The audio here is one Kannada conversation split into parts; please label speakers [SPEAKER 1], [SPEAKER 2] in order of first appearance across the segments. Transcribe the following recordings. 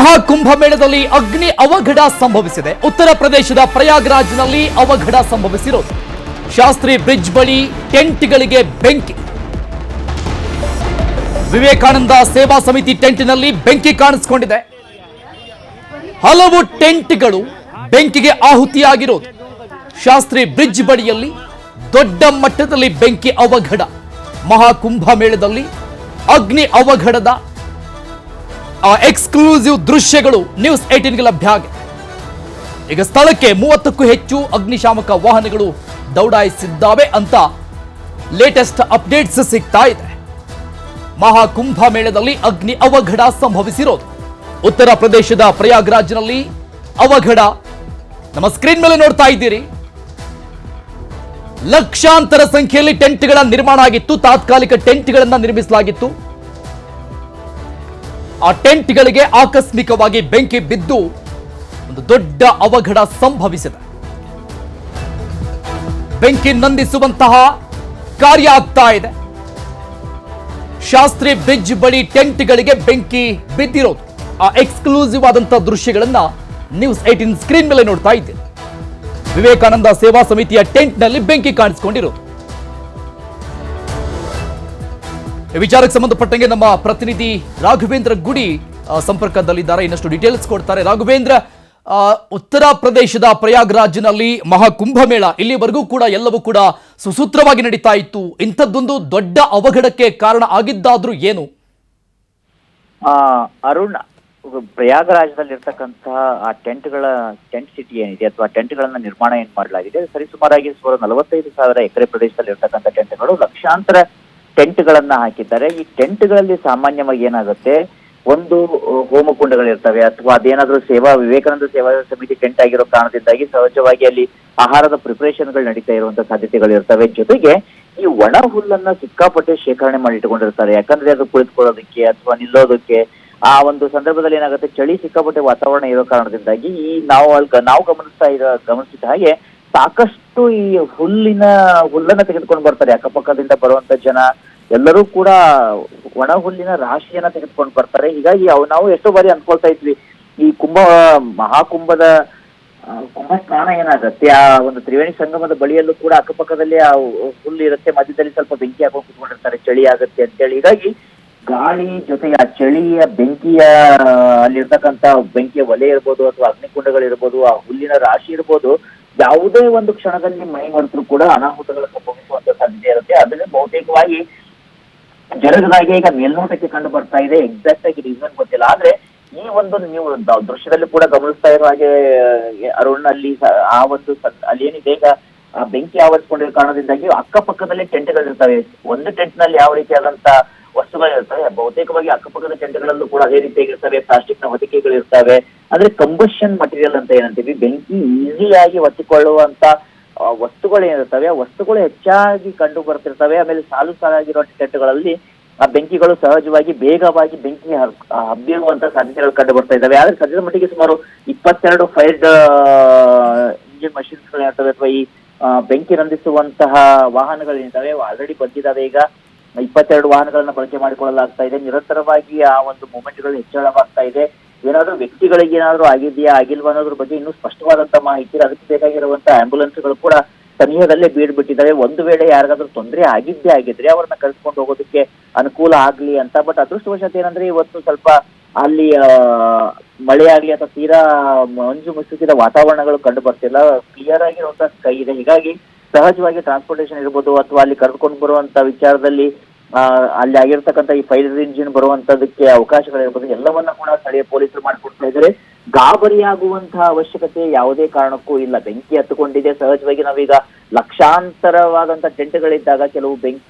[SPEAKER 1] ಮಹಾಕುಂಭಮೇಳದಲ್ಲಿ ಅಗ್ನಿ ಅವಘಡ ಸಂಭವಿಸಿದೆ. ಉತ್ತರ ಪ್ರದೇಶದ ಪ್ರಯಾಗ್ರಾಜ್ನಲ್ಲಿ ಅವಘಡ ಸಂಭವಿಸಿರೋದು. ಶಾಸ್ತ್ರಿ ಬ್ರಿಡ್ಜ್ ಬಳಿ ಟೆಂಟ್ಗಳಿಗೆ ಬೆಂಕಿ. ವಿವೇಕಾನಂದ ಸೇವಾ ಸಮಿತಿ ಟೆಂಟ್ನಲ್ಲಿ ಬೆಂಕಿ ಕಾಣಿಸಿಕೊಂಡಿದೆ. ಹಲವು ಟೆಂಟ್ಗಳು ಬೆಂಕಿಗೆ ಆಹುತಿಯಾಗಿರೋದು. ಶಾಸ್ತ್ರಿ ಬ್ರಿಡ್ಜ್ ಬಳಿಯಲ್ಲಿ ದೊಡ್ಡ ಮಟ್ಟದಲ್ಲಿ ಬೆಂಕಿ ಅವಘಡ. ಮಹಾಕುಂಭಮೇಳದಲ್ಲಿ ಅಗ್ನಿ ಅವಘಡದ ಎಕ್ಸ್ಕ್ಲೂಸಿವ್ ದೃಶ್ಯಗಳು ನ್ಯೂಸ್ 18ಗೆ ಲಭ್ಯ ಆಗಿದೆ. ಈಗ ಸ್ಥಳಕ್ಕೆ 30ಕ್ಕೂ ಹೆಚ್ಚು ಅಗ್ನಿಶಾಮಕ ವಾಹನಗಳು ದೌಡಾಯಿಸಿದ್ದಾವೆ ಅಂತ ಲೇಟೆಸ್ಟ್ ಅಪ್ಡೇಟ್ಸ್ ಸಿಗ್ತಾ ಇದೆ. ಮಹಾಕುಂಭಮೇಳದಲ್ಲಿ ಅಗ್ನಿ ಅವಘಡ ಸಂಭವಿಸಿರೋದು. ಉತ್ತರ ಪ್ರದೇಶದ ಪ್ರಯಾಗ್ರಾಜ್ನಲ್ಲಿ ಅವಘಡ ನಮ್ಮ ಸ್ಕ್ರೀನ್ ಮೇಲೆ ನೋಡ್ತಾ ಇದ್ದೀರಿ. ಲಕ್ಷಾಂತರ ಸಂಖ್ಯೆಯಲ್ಲಿ ಟೆಂಟ್ಗಳ ನಿರ್ಮಾಣ ಆಗಿತ್ತು. ತಾತ್ಕಾಲಿಕ ಟೆಂಟ್ಗಳನ್ನ ನಿರ್ಮಿಸಲಾಗಿತ್ತು. ಆ ಟೆಂಟ್ಗಳಿಗೆ ಆಕಸ್ಮಿಕವಾಗಿ ಬೆಂಕಿ ಬಿದ್ದು ಒಂದು ದೊಡ್ಡ ಅವಘಡ ಸಂಭವಿಸಿದೆ. ಬೆಂಕಿ ನಂದಿಸುವಂತಹ ಕಾರ್ಯ ಆಗ್ತಾ ಇದೆ. ಶಾಸ್ತ್ರಿ ಬ್ರಿಡ್ಜ್ ಬಳಿ ಟೆಂಟ್ಗಳಿಗೆ ಬೆಂಕಿ ಬಿದ್ದಿರೋದು. ಆ ಎಕ್ಸ್ಕ್ಲೂಸಿವ್ ಆದಂತಹ ದೃಶ್ಯಗಳನ್ನ ನ್ಯೂಸ್ 18 ಸ್ಕ್ರೀನ್ ಮೇಲೆ ನೋಡ್ತಾ ಇದ್ದೀರಿ. ವಿವೇಕಾನಂದ ಸೇವಾ ಸಮಿತಿಯ ಟೆಂಟ್ನಲ್ಲಿ ಬೆಂಕಿ ಕಾಣಿಸಿಕೊಂಡಿರೋದು. ವಿಚಾರಕ್ಕೆ ಸಂಬಂಧಪಟ್ಟಂಗೆ ನಮ್ಮ ಪ್ರತಿನಿಧಿ ರಾಘವೇಂದ್ರ ಗುಡಿ ಸಂಪರ್ಕದಲ್ಲಿದ್ದಾರೆ. ಇನ್ನಷ್ಟು ಡೀಟೇಲ್ಸ್ ಕೊಡ್ತಾರೆ. ರಾಘವೇಂದ್ರ, ಉತ್ತರ ಪ್ರದೇಶದ ಪ್ರಯಾಗ್ರಾಜ್ನಲ್ಲಿ ಮಹಾಕುಂಭಮೇಳ ಇಲ್ಲಿವರೆಗೂ ಕೂಡ ಎಲ್ಲವೂ ಕೂಡ ಸುಸೂತ್ರವಾಗಿ ನಡೀತಾ ಇತ್ತು. ಇಂಥದ್ದೊಂದು ದೊಡ್ಡ ಅವಘಡಕ್ಕೆ ಕಾರಣ ಆಗಿದ್ದಾದ್ರೂ ಏನು?
[SPEAKER 2] ಅರುಣ್, ಪ್ರಯಾಗರಾಜದಲ್ಲಿ ಇರ್ತಕ್ಕಂತಹ ಆ ಟೆಂಟ್ ಸಿಟಿ ಏನಿದೆ ಅಥವಾ ಟೆಂಟ್ಗಳನ್ನ ನಿರ್ಮಾಣ ಏನ್ ಮಾಡಲಾಗಿದೆ, ಸರಿಸುಮಾರಾಗಿ 45,000 ಎಕರೆ ಪ್ರದೇಶದಲ್ಲಿ ಇರ್ತಕ್ಕಂಥ ಟೆಂಟ್ಗಳು, ಲಕ್ಷಾಂತರ ಟೆಂಟ್ಗಳನ್ನ ಹಾಕಿದ್ದಾರೆ. ಈ ಟೆಂಟ್ಗಳಲ್ಲಿ ಸಾಮಾನ್ಯವಾಗಿ ಏನಾಗುತ್ತೆ, ಒಂದು ಹೋಮಕುಂಡಗಳಿರ್ತವೆ ಅಥವಾ ಅದೇನಾದ್ರೂ ವಿವೇಕಾನಂದ ಸೇವಾ ಸಮಿತಿ ಟೆಂಟ್ ಆಗಿರೋ ಕಾರಣದಿಂದಾಗಿ ಸಹಜವಾಗಿ ಅಲ್ಲಿ ಆಹಾರದ ಪ್ರಿಪರೇಷನ್ಗಳು ನಡೀತಾ ಇರುವಂತಹ ಸಾಧ್ಯತೆಗಳು ಇರ್ತವೆ. ಜೊತೆಗೆ ಈ ಒಣ ಹುಲ್ಲನ್ನ ಸಿಕ್ಕಾಪಟ್ಟೆ ಶೇಖರಣೆ ಮಾಡಿ ಇಟ್ಕೊಂಡಿರ್ತಾರೆ. ಯಾಕಂದ್ರೆ ಅದು ಕುಳಿತುಕೊಳ್ಳೋದಕ್ಕೆ ಅಥವಾ ನಿಲ್ಲೋದಕ್ಕೆ ಆ ಒಂದು ಸಂದರ್ಭದಲ್ಲಿ ಏನಾಗುತ್ತೆ, ಚಳಿ ಸಿಕ್ಕಾಪಟ್ಟೆ ವಾತಾವರಣ ಇರೋ ಕಾರಣದಿಂದಾಗಿ ನಾವು ಗಮನಿಸಿದ ಹಾಗೆ ಸಾಕಷ್ಟು ಈ ಹುಲ್ಲನ್ನ ತೆಗೆದುಕೊಂಡು ಬರ್ತಾರೆ. ಅಕ್ಕಪಕ್ಕದಿಂದ ಬರುವಂತ ಜನ ಎಲ್ಲರೂ ಕೂಡ ಒಣ ಹುಲ್ಲಿನ ರಾಶಿಯನ್ನ ತೆಗೆದುಕೊಂಡು ಬರ್ತಾರೆ. ಹೀಗಾಗಿ ನಾವು ಎಷ್ಟೋ ಬಾರಿ ಅನ್ಕೊಳ್ತಾ ಇದ್ವಿ, ಈ ಮಹಾಕುಂಭದ ಕುಂಭ ಸ್ನಾನ ಏನಾಗುತ್ತೆ, ಆ ಒಂದು ತ್ರಿವೇಣಿ ಸಂಗಮದ ಬಳಿಯಲ್ಲೂ ಕೂಡ ಅಕ್ಕಪಕ್ಕದಲ್ಲಿ ಆ ಹುಲ್ಲು ಇರುತ್ತೆ, ಮಧ್ಯದಲ್ಲಿ ಸ್ವಲ್ಪ ಬೆಂಕಿ ಹಾಕೊಂಡು ಕುತ್ಕೊಂಡಿರ್ತಾರೆ, ಚಳಿ ಆಗುತ್ತೆ ಅಂತೇಳಿ. ಹೀಗಾಗಿ ಗಾಳಿ ಜೊತೆಗೆ ಆ ಚಳಿಯ ಬೆಂಕಿಯ ಅಲ್ಲಿರ್ತಕ್ಕಂಥ ಬೆಂಕಿಯ ಒಲೆ ಇರ್ಬೋದು ಅಥವಾ ಅಗ್ನಿಕುಂಡಗಳಿರ್ಬೋದು, ಆ ಹುಲ್ಲಿನ ರಾಶಿ ಇರ್ಬೋದು, ಯಾವುದೇ ಒಂದು ಕ್ಷಣದಲ್ಲಿ ಮೈ ಮರೆತರೂ ಕೂಡ ಅನಾಹುತಗಳು ಸಂಭವಿಸುವಂತ ಸಾಧ್ಯತೆ ಇರುತ್ತೆ. ಅದನ್ನ ಬಹುತೇಕವಾಗಿ ಜರುಗದಾಗೆ ಈಗ ಮೇಲ್ನೋಟಕ್ಕೆ ಕಂಡು ಬರ್ತಾ ಇದೆ. ಎಕ್ಸಾಕ್ಟ್ ಆಗಿ ರೀಸನ್ ಗೊತ್ತಿಲ್ಲ. ಆದ್ರೆ ಈ ಒಂದು ನೀವು ದೃಶ್ಯದಲ್ಲಿ ಕೂಡ ಗಮನಿಸ್ತಾ ಇರೋ ಹಾಗೆ ಅರುಣ್, ಅಲ್ಲಿ ಅಲ್ಲಿ ಏನಿದೆ, ಈಗ ಬೆಂಕಿ ಆವರಿಸಿಕೊಂಡಿರೋ ಕಾರಣದಿಂದಾಗಿ ಅಕ್ಕಪಕ್ಕದಲ್ಲಿ ಟೆಂಟ್ಗಳಿರ್ತವೆ. ಒಂದು ಟೆಂಟ್ ನಲ್ಲಿ ಯಾವ ರೀತಿಯಾದಂತ ವಸ್ತುಗಳಿರ್ತವೆ, ಬಹುತೇಕವಾಗಿ ಅಕ್ಕಪಕ್ಕದ ಟೆಂಟ್ಗಳಲ್ಲೂ ಕೂಡ ಅದೇ ರೀತಿಯಾಗಿರ್ತವೆ. ಪ್ಲಾಸ್ಟಿಕ್ ನ ಹೊದಿಕೆಗಳಿರ್ತವೆ. ಅಂದ್ರೆ ಕಂಬಷನ್ ಮಟೀರಿಯಲ್ ಅಂತ ಏನಂತೀವಿ, ಬೆಂಕಿ ಈಸಿಯಾಗಿ ಹೊತ್ತಿಕೊಳ್ಳುವಂತ ವಸ್ತುಗಳು ಏನಿರ್ತವೆ, ಆ ವಸ್ತುಗಳು ಹೆಚ್ಚಾಗಿ ಕಂಡು ಬರ್ತಿರ್ತವೆ. ಆಮೇಲೆ ಸಾಲಾಗಿರುವ ಟೆಂಟ್ಗಳಲ್ಲಿ ಆ ಬೆಂಕಿಗಳು ಸಹಜವಾಗಿ ಬೇಗವಾಗಿ ಬೆಂಕಿ ಹಬ್ಬಿರುವಂತ ಸಾಧ್ಯತೆಗಳು ಕಂಡು ಬರ್ತಾ ಇದ್ದಾವೆ. ಆದ್ರೆ ಸದ್ಯದ ಮಟ್ಟಿಗೆ ಸುಮಾರು 22 ಫೈರ್ಡ್ ಇಂಜಿನ್ ಮಷಿನ್ಸ್ ಗಳಿರ್ತವೆ ಅಥವಾ ಈ ಬೆಂಕಿ ನಂದಿಸುವಂತಹ ವಾಹನಗಳೇನಿದ್ದಾವೆ ಆಲ್ರೆಡಿ ಬಂದಿದ್ದಾವೆ. ಈಗ 22 ವಾಹನಗಳನ್ನ ಬಳಕೆ ಮಾಡಿಕೊಳ್ಳಲಾಗ್ತಾ ಇದೆ. ನಿರಂತರವಾಗಿ ಆ ಒಂದು ಮೂವ್ಮೆಂಟ್ಗಳು ಹೆಚ್ಚಳವಾಗ್ತಾ ಇದೆ. ಏನಾದ್ರೂ ವ್ಯಕ್ತಿಗಳಿಗೆ ಏನಾದ್ರೂ ಆಗಿದೆಯಾ ಆಗಿಲ್ವಾ ಅನ್ನೋದ್ರ ಬಗ್ಗೆ ಇನ್ನೂ ಸ್ಪಷ್ಟವಾದಂತ ಮಾಹಿತಿ, ಅದಕ್ಕೆ ಬೇಕಾಗಿರುವಂತ ಆಂಬ್ಯುಲೆನ್ಸ್ಗಳು ಕೂಡ ಸಮೀಪದಲ್ಲೇ ಬೀಡ್ಬಿಟ್ಟಿದ್ದಾವೆ. ಒಂದು ವೇಳೆ ಯಾರಿಗಾದ್ರೂ ತೊಂದರೆ ಆಗಿದ್ರೆ ಅವ್ರನ್ನ ಕರೆಸ್ಕೊಂಡು ಹೋಗೋದಕ್ಕೆ ಅನುಕೂಲ ಆಗ್ಲಿ ಅಂತ. ಬಟ್ ಅದೃಷ್ಟವಶಾತ್ ಏನಂದ್ರೆ ಇವತ್ತು ಸ್ವಲ್ಪ ಅಲ್ಲಿ ಮಳೆ ಆಗ್ಲಿ ಅಥವಾ ತೀರಾ ಮಂಜು ಮುಸುಕಿದ ವಾತಾವರಣಗಳು ಕಂಡು ಬರ್ತಿಲ್ಲ. ಕ್ಲಿಯರ್ ಆಗಿರುವಂತ ಸ್ಕೈ ಇದೆ. ಹೀಗಾಗಿ ಸಹಜವಾಗಿ ಟ್ರಾನ್ಸ್ಪೋರ್ಟೇಷನ್ ಇರ್ಬೋದು ಅಥವಾ ಅಲ್ಲಿ ಕರೆದುಕೊಂಡು ಬರುವಂತ ವಿಚಾರದಲ್ಲಿ ಅಲ್ಲಿ ಆಗಿರ್ತಕ್ಕಂಥ ಈ ಫೈರ್ ಇಂಜಿನ್ ಬರುವಂತದಕ್ಕೆ ಅವಕಾಶಗಳಿರ್ಬೋದು, ಎಲ್ಲವನ್ನ ಕೂಡ ಸ್ಥಳೀಯ ಪೊಲೀಸರು ಮಾಡಿಕೊಡ್ತಾ ಇದ್ದಾರೆ. ಗಾಬರಿಯಾಗುವಂತಹ ಅವಶ್ಯಕತೆ ಯಾವುದೇ ಕಾರಣಕ್ಕೂ ಇಲ್ಲ. ಬೆಂಕಿ ಹತ್ತುಕೊಂಡಿದೆ. ಸಹಜವಾಗಿ ನಾವೀಗ ಲಕ್ಷಾಂತರವಾದಂತ ಟೆಂಟ್ಗಳಿದ್ದಾಗ ಕೆಲವು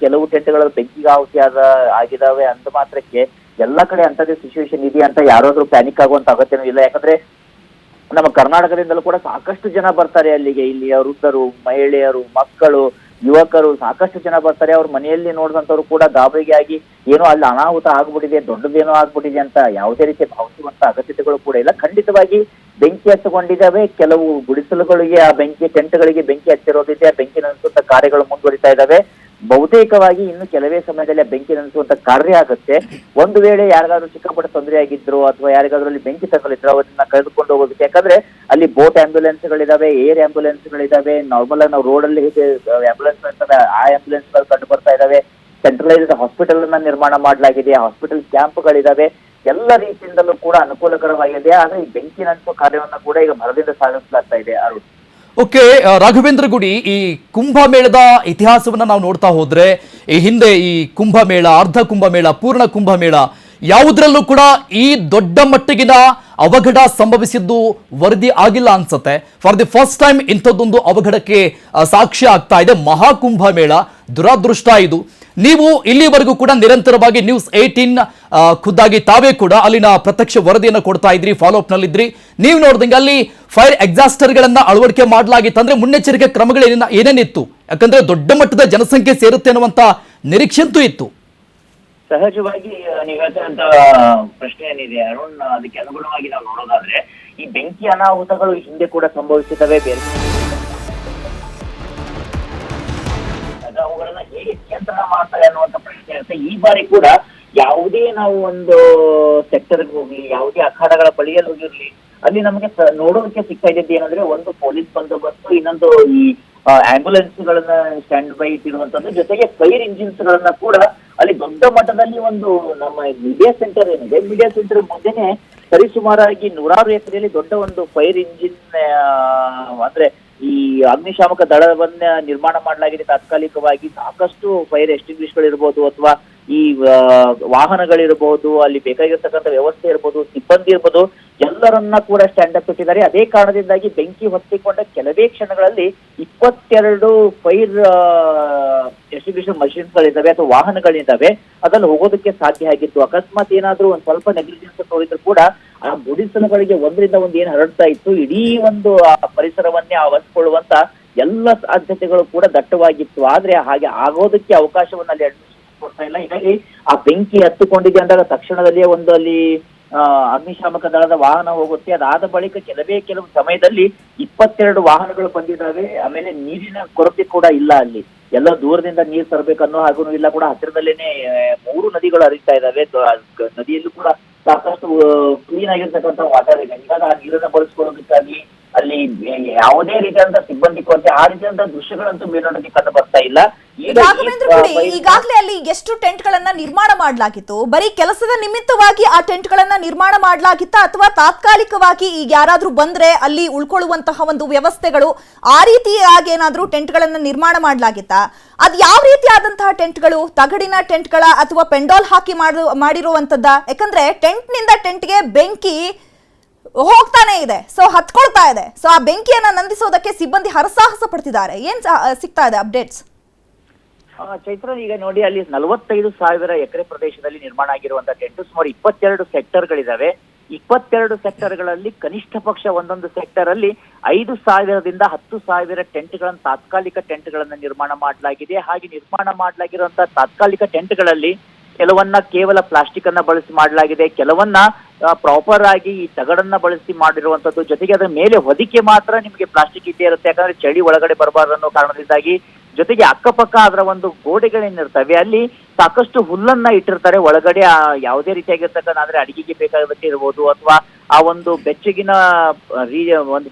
[SPEAKER 2] ಟೆಂಟ್ಗಳ ಬೆಂಕಿಗೆ ಆಗಿದಾವೆ ಅಂದ ಮಾತ್ರಕ್ಕೆ ಎಲ್ಲ ಕಡೆ ಅಂತದೇ ಸಿಚುವೇಶನ್ ಇದೆಯಾ ಅಂತ ಯಾರಾದ್ರೂ ಪ್ಯಾನಿಕ್ ಆಗುವಂತ ಅಗತ್ಯನೂ ಇಲ್ಲ. ಯಾಕಂದ್ರೆ ನಮ್ಮ ಕರ್ನಾಟಕದಿಂದಲೂ ಕೂಡ ಸಾಕಷ್ಟು ಜನ ಬರ್ತಾರೆ ಅಲ್ಲಿಗೆ. ಇಲ್ಲಿಯ ವೃದ್ಧರು, ಮಹಿಳೆಯರು, ಮಕ್ಕಳು, ಯುವಕರು ಸಾಕಷ್ಟು ಜನ ಬರ್ತಾರೆ. ಅವ್ರ ಮನೆಯಲ್ಲಿ ನೋಡಿದಂತವ್ರು ಕೂಡ ಗಾಬರಿಗೆ ಆಗಿ ಏನೋ ಅಲ್ಲಿ ಅನಾಹುತ ಆಗ್ಬಿಟ್ಟಿದೆ, ದೊಡ್ಡದೇನೋ ಆಗ್ಬಿಟ್ಟಿದೆ ಅಂತ ಯಾವುದೇ ರೀತಿಯ ಭಾವಿಸುವಂತ ಅಗತ್ಯತೆಗಳು ಕೂಡ ಇಲ್ಲ. ಖಂಡಿತವಾಗಿ ಬೆಂಕಿ ಹಚ್ಚಿಕೊಂಡಿದ್ದಾವೆ. ಕೆಲವು ಗುಡಿಸಲುಗಳಿಗೆ ಆ ಟೆಂಟ್ಗಳಿಗೆ ಬೆಂಕಿ ಹಚ್ಚಿರೋದಿದೆ. ಆ ಬೆಂಕಿ ನಂತರ ಕಾರ್ಯಗಳು ಮುಂದುವರಿತಾ ಇದ್ದಾವೆ. ಬಹುತೇಕವಾಗಿ ಇನ್ನು ಕೆಲವೇ ಸಮಯದಲ್ಲಿ ಬೆಂಕಿ ನಂದಿಸುವಂತ ಕಾರ್ಯ ಆಗುತ್ತೆ. ಒಂದು ವೇಳೆ ಯಾರಿಗಾದ್ರೂ ಚಿಕ್ಕಪುಟ್ಟ ತೊಂದರೆ ಆಗಿದ್ರು ಅಥವಾ ಯಾರಿಗಾದ್ರೂ ಅಲ್ಲಿ ಬೆಂಕಿ ತಗಲಿದ್ರು ಅವನ್ನ ಕರೆದುಕೊಂಡು ಹೋಗೋದಕ್ಕೆ, ಯಾಕಂದ್ರೆ ಅಲ್ಲಿ ಬೋಟ್ ಆಂಬ್ಯುಲೆನ್ಸ್ಗಳಿದಾವೆ, ಏರ್ ಆಂಬ್ಯುಲೆನ್ಸ್ಗಳಿದಾವೆ, ನಾರ್ಮಲ್ ಆಗಿ ನಾವು ರೋಡ್ ಅಲ್ಲಿ ಹೇಗೆ ಆಂಬ್ಯುಲೆನ್ಸ್ ಇರ್ತವೆ ಆ ಆಂಬ್ಯುಲೆನ್ಸ್ ಗಳು ಕಂಡು ಬರ್ತಾ ಇದಾವೆ. ಸೆಂಟ್ರಲೈಸ್ಡ್ ಹಾಸ್ಪಿಟಲ್ ಅನ್ನ ನಿರ್ಮಾಣ ಮಾಡಲಾಗಿದೆ, ಹಾಸ್ಪಿಟಲ್ ಕ್ಯಾಂಪ್ಗಳಿದಾವೆ, ಎಲ್ಲ ರೀತಿಯಿಂದಲೂ ಕೂಡ ಅನುಕೂಲಕರವಾಗಿದೆ. ಆದ್ರೆ ಈ ಬೆಂಕಿ ನಂದಿಸುವ ಕಾರ್ಯವನ್ನ ಕೂಡ ಈಗ ಭರದಿಂದ ಸಾಗಿಸಲಾಗ್ತಾ ಇದೆ. ಅರುಣ್,
[SPEAKER 1] ಓಕೆ, ರಾಘವೇಂದ್ರ ಗುಡಿ, ಈ ಕುಂಭಮೇಳದ ಇತಿಹಾಸವನ್ನ ನಾವು ನೋಡ್ತಾ ಹೋದ್ರೆ ಈ ಹಿಂದೆ ಈ ಕುಂಭಮೇಳ, ಅರ್ಧ ಕುಂಭಮೇಳ, ಪೂರ್ಣ ಕುಂಭಮೇಳ ಯಾವುದ್ರಲ್ಲೂ ಕೂಡ ಈ ದೊಡ್ಡ ಮಟ್ಟಿಗಿನ ಅವಘಡ ಸಂಭವಿಸಿದ್ದು ವರದಿ ಆಗಿಲ್ಲ ಅನ್ಸುತ್ತೆ. ಫಾರ್ ದಿ ಫಸ್ಟ್ ಟೈಮ್ ಇಂಥದ್ದೊಂದು ಅವಘಡಕ್ಕೆ ಸಾಕ್ಷಿ ಆಗ್ತಾ ಇದೆ ಮಹಾಕುಂಭಮೇಳ. ದುರಾದೃಷ್ಟ ಇದು. ನೀವು ಇಲ್ಲಿವರೆಗೂ ಕೂಡ ನಿರಂತರವಾಗಿ ನ್ಯೂಸ್ 18 ಖುದ್ದಾಗಿ ತಾವೇ ಕೂಡ ಅಲ್ಲಿನ ಪ್ರತ್ಯಕ್ಷ ವರದಿಯನ್ನು ಕೊಡ್ತಾ ಇದ್ರಿ, ಫಾಲೋ ಅಪ್ ನಲ್ಲಿದ್ರಿ. ನೀವು ನೋಡಿದಂಗೆ ಅಲ್ಲಿ ಫೈರ್ ಎಕ್ಸಾಸ್ಟರ್ ಗಳನ್ನ ಅಳವಡಿಕೆ ಮಾಡಲಾಗಿತ್ತು. ಅಂದ್ರೆ ಮುನ್ನೆಚ್ಚರಿಕೆ ಕ್ರಮಗಳು ಏನೇನಿತ್ತು? ಯಾಕಂದ್ರೆ ದೊಡ್ಡ ಮಟ್ಟದ ಜನಸಂಖ್ಯೆ ಸೇರುತ್ತೆ ಅನ್ನುವಂತ ನಿರೀಕ್ಷೆ ಅಂತೂ ಇತ್ತು.
[SPEAKER 2] ಸಹಜವಾಗಿ ನೀವು ಹೇಳ್ತಕ್ಕಂತ ಪ್ರಶ್ನೆ ಏನಿದೆ ಅರುಣ್, ಅದಕ್ಕೆ ಅನುಗುಣವಾಗಿ ನಾವು ನೋಡೋದಾದ್ರೆ ಈ ಬೆಂಕಿ ಅನಾಹುತಗಳು ಹಿಂದೆ ಕೂಡ ಸಂಭವಿಸಿದವೆ. ಬೇರೆ ಅವುಗಳನ್ನ ಹೇಗೆ ನಿಯಂತ್ರಣ ಮಾಡ್ತಾರೆ ಅನ್ನುವಂತ ಪ್ರಶ್ನೆ ಇರುತ್ತೆ. ಈ ಬಾರಿ ಕೂಡ ಯಾವುದೇ ನಾವು ಒಂದು ಸೆಕ್ಟರ್ಗೆ ಹೋಗ್ಲಿ, ಯಾವುದೇ ಅಖಾಡಗಳ ಬಳಿಯಲ್ಲಿ ಹೋಗಿರ್ಲಿ, ಅಲ್ಲಿ ನಮಗೆ ನೋಡೋದಕ್ಕೆ ಸಿಗ್ತಾ ಇದ್ದದ್ದು ಏನಂದ್ರೆ ಒಂದು ಪೊಲೀಸ್ ಬಂದೋಬಸ್ತು, ಇನ್ನೊಂದು ಈ ಆಂಬ್ಯುಲೆನ್ಸ್ ಗಳನ್ನ ಸ್ಟ್ಯಾಂಡ್ ಬೈ ಇಟ್ಟಿರುವಂತದ್ದು, ಜೊತೆಗೆ ಫೈರ್ ಇಂಜಿನ್ಸ್ ಗಳನ್ನ ಕೂಡ ಅಲ್ಲಿ ದೊಡ್ಡ ಮಟ್ಟದಲ್ಲಿ ಒಂದು ನಮ್ಮ ಮೀಡಿಯಾ ಸೆಂಟರ್ ಏನಿದೆ, ಮೀಡಿಯಾ ಸೆಂಟರ್ ಮುಂದೆನೆ ಸರಿಸುಮಾರಾಗಿ 100 ಎಕರೆಯಲ್ಲಿ ದೊಡ್ಡ ಒಂದು ಫೈರ್ ಇಂಜಿನ್ ಅಂದ್ರೆ ಈ ಅಗ್ನಿಶಾಮಕ ದಳವನ್ನ ನಿರ್ಮಾಣ ಮಾಡಲಾಗಿದೆ. ತಾತ್ಕಾಲಿಕವಾಗಿ ಸಾಕಷ್ಟು ಫೈರ್ ಎಕ್ಸ್ಟಿಂಗ್ವಿಷ್ಗಳಿರ್ಬೋದು ಅಥವಾ ಈ ವಾಹನಗಳಿರ್ಬೋದು, ಅಲ್ಲಿ ಬೇಕಾಗಿರ್ತಕ್ಕಂಥ ವ್ಯವಸ್ಥೆ ಇರ್ಬೋದು, ಸಿಬ್ಬಂದಿ ಇರ್ಬೋದು, ಎಲ್ಲರನ್ನ ಕೂಡ ಸ್ಟ್ಯಾಂಡ್ ಅಪ್ ಇಟ್ಟಿದ್ದಾರೆ. ಅದೇ ಕಾರಣದಿಂದಾಗಿ ಬೆಂಕಿ ಹೊತ್ತಿಕೊಂಡ ಕೆಲವೇ ಕ್ಷಣಗಳಲ್ಲಿ 22 ಫೈರ್ ಎಕ್ಸ್ಟಿಂಗ್ವಿಷರ್ ಮಷಿನ್ಸ್ ಗಳಿದ್ದಾವೆ ಅಥವಾ ವಾಹನಗಳಿದ್ದಾವೆ, ಅದ್ರಲ್ಲಿ ಹೋಗೋದಕ್ಕೆ ಸಾಧ್ಯ ಆಗಿತ್ತು. ಅಕಸ್ಮಾತ್ ಏನಾದ್ರೂ ಒಂದ್ ಸ್ವಲ್ಪ ನೆಗ್ಲಿಜೆನ್ಸ್ ತೋರಿದ್ರು ಕೂಡ ಆ ಗುಡಿಸಲುಗಳಿಗೆ ಒಂದರಿಂದ ಒಂದು ಏನ್ ಹರಡ್ತಾ ಇತ್ತು, ಇಡೀ ಒಂದು ಪರಿಸರವನ್ನೇ ಆವರಿಸಿಕೊಳ್ಳುವಂತ ಎಲ್ಲ ಸಾಧ್ಯತೆಗಳು ಕೂಡ ದಟ್ಟವಾಗಿತ್ತು. ಆದ್ರೆ ಹಾಗೆ ಆಗೋದಕ್ಕೆ ಅವಕಾಶವನ್ನ ಅಲ್ಲಿ ಕೊಡ್ತಾ ಇಲ್ಲ. ಹೀಗಾಗಿ ಆ ಬೆಂಕಿ ಹತ್ತುಕೊಂಡಿದೆ ಅಂದಾಗ ತಕ್ಷಣದಲ್ಲಿಯೇ ಒಂದು ಅಲ್ಲಿ ಅಗ್ನಿಶಾಮಕ ದಳದ ವಾಹನ ಹೋಗುತ್ತೆ. ಅದಾದ ಬಳಿಕ ಕೆಲವು ಸಮಯದಲ್ಲಿ 22 ವಾಹನಗಳು ಬಂದಿದ್ದಾವೆ. ಆಮೇಲೆ ನೀರಿನ ಕೊರತೆ ಕೂಡ ಇಲ್ಲ, ಅಲ್ಲಿ ಎಲ್ಲ ದೂರದಿಂದ ನೀರು ತರಬೇಕನ್ನೋ ಹಾಗೂ ಇಲ್ಲ ಕೂಡ ಹತ್ತಿರದಲ್ಲೇನೆ 3 ನದಿಗಳು ಹರಿತಾ ಇದ್ದಾವೆ. ನದಿಯಲ್ಲೂ ಕೂಡ ಸಾಕಷ್ಟು ಕ್ಲೀನ್ ಆಗಿರ್ತಕ್ಕಂಥ ವಾಟರ್ ಇದೆ. ಹೀಗಾಗಿ ಆ ನೀರನ್ನ ಬಳಸ್ಕೊಳ್ಳೋದಕ್ಕಾಗಿ ಅಲ್ಲಿ ಯಾವುದೇ ರೀತಿಯಾದಂತ ಸಿಬ್ಬಂದಿ ಕೊರತೆ, ಆ ರೀತಿಯಾದಂತ ದೃಶ್ಯಗಳಂತೂ ಮೇಲ್ನೋಟಕ್ಕೆ ಕಂಡು ಬರ್ತಾ ಇಲ್ಲ.
[SPEAKER 3] ಈಗಾಗಲೇ ಅಲ್ಲಿ ಎಷ್ಟು ಟೆಂಟ್ ಗಳನ್ನ ನಿರ್ಮಾಣ ಮಾಡಲಾಗಿತ್ತು? ಬರೀ ಕೆಲಸದ ನಿಮಿತ್ತವಾಗಿ ಆ ಟೆಂಟ್ ಗಳನ್ನ ನಿರ್ಮಾಣ ಮಾಡಲಾಗಿತ್ತ ಅಥವಾ ತಾತ್ಕಾಲಿಕವಾಗಿ ಈಗ ಯಾರಾದ್ರೂ ಬಂದ್ರೆ ಅಲ್ಲಿ ಉಳ್ಕೊಳ್ಳುವಂತಹ ಒಂದು ವ್ಯವಸ್ಥೆಗಳು, ಆ ರೀತಿಯಾಗಿ ಏನಾದ್ರೂ ಟೆಂಟ್ ಗಳನ್ನ ನಿರ್ಮಾಣ ಮಾಡಲಾಗಿತ್ತ? ಅದ್ ಯಾವ ರೀತಿಯಾದಂತಹ ಟೆಂಟ್ಗಳು? ತಗಡಿನ ಟೆಂಟ್ಗಳ ಅಥವಾ ಪೆಂಡಾಲ್ ಹಾಕಿ ಮಾಡಿರುವಂತದ್ದ? ಯಾಕಂದ್ರೆ ಟೆಂಟ್ ನಿಂದ ಟೆಂಟ್ಗೆ ಬೆಂಕಿ ಹೋಗ್ತಾನೆ ಇದೆ, ಸೊ ಹತ್ಕೊಳ್ತಾ ಇದೆ. ಸೊ ಆ ಬೆಂಕಿಯನ್ನ ನಂದಿಸೋದಕ್ಕೆ ಸಿಬ್ಬಂದಿ ಹರಸಾಹಸ ಪಡ್ತಿದ್ದಾರೆ. ಏನ್ ಸಿಗ್ತಾ ಇದೆ ಅಪ್ಡೇಟ್ಸ್?
[SPEAKER 2] ಚೈತ್ರ, ಈಗ ನೋಡಿ ಅಲ್ಲಿ 45,000 ಎಕರೆ ಪ್ರದೇಶದಲ್ಲಿ ನಿರ್ಮಾಣ ಆಗಿರುವಂತಹ ಟೆಂಟ್ ಸುಮಾರು 22 ಸೆಕ್ಟರ್ಗಳಿದಾವೆ. 22 ಸೆಕ್ಟರ್ಗಳಲ್ಲಿ ಕನಿಷ್ಠ ಪಕ್ಷ ಒಂದೊಂದು ಸೆಕ್ಟರ್ ಅಲ್ಲಿ 5,000ದಿಂದ 10,000 ಟೆಂಟ್ಗಳನ್ನು, ತಾತ್ಕಾಲಿಕ ಟೆಂಟ್ಗಳನ್ನ ನಿರ್ಮಾಣ ಮಾಡಲಾಗಿದೆ. ಹಾಗೆ ನಿರ್ಮಾಣ ಮಾಡಲಾಗಿರುವಂತಹ ತಾತ್ಕಾಲಿಕ ಟೆಂಟ್ಗಳಲ್ಲಿ ಕೆಲವನ್ನ ಕೇವಲ ಪ್ಲಾಸ್ಟಿಕ್ ಅನ್ನ ಬಳಸಿ ಮಾಡಲಾಗಿದೆ, ಕೆಲವನ್ನ ಪ್ರಾಪರ್ ಆಗಿ ಈ ತಗಡನ್ನ ಬಳಸಿ ಮಾಡಿರುವಂತದ್ದು. ಜೊತೆಗೆ ಅದರ ಮೇಲೆ ಹೊದಿಕೆ ಮಾತ್ರ ನಿಮಗೆ ಪ್ಲಾಸ್ಟಿಕ್ ಇದ್ದೇ ಇರುತ್ತೆ, ಯಾಕಂದ್ರೆ ಚಳಿ ಒಳಗಡೆ ಬರಬಾರ್ದು ಅನ್ನೋ ಕಾರಣದಿಂದಾಗಿ. ಜೊತೆಗೆ ಅಕ್ಕಪಕ್ಕ ಅದರ ಒಂದು ಗೋಡೆಗಳೇನಿರ್ತವೆ ಅಲ್ಲಿ ಸಾಕಷ್ಟು ಹುಲ್ಲನ್ನ ಇಟ್ಟಿರ್ತಾರೆ ಒಳಗಡೆ. ಯಾವುದೇ ರೀತಿಯಾಗಿರ್ತಕ್ಕಂಥ ಅಂದ್ರೆ ಅಡಿಗೆಗೆ ಬೇಕಾದಕ್ಕೆ ಇರ್ಬೋದು ಅಥವಾ ಆ ಒಂದು ಬೆಚ್ಚಗಿನ ಒಂದು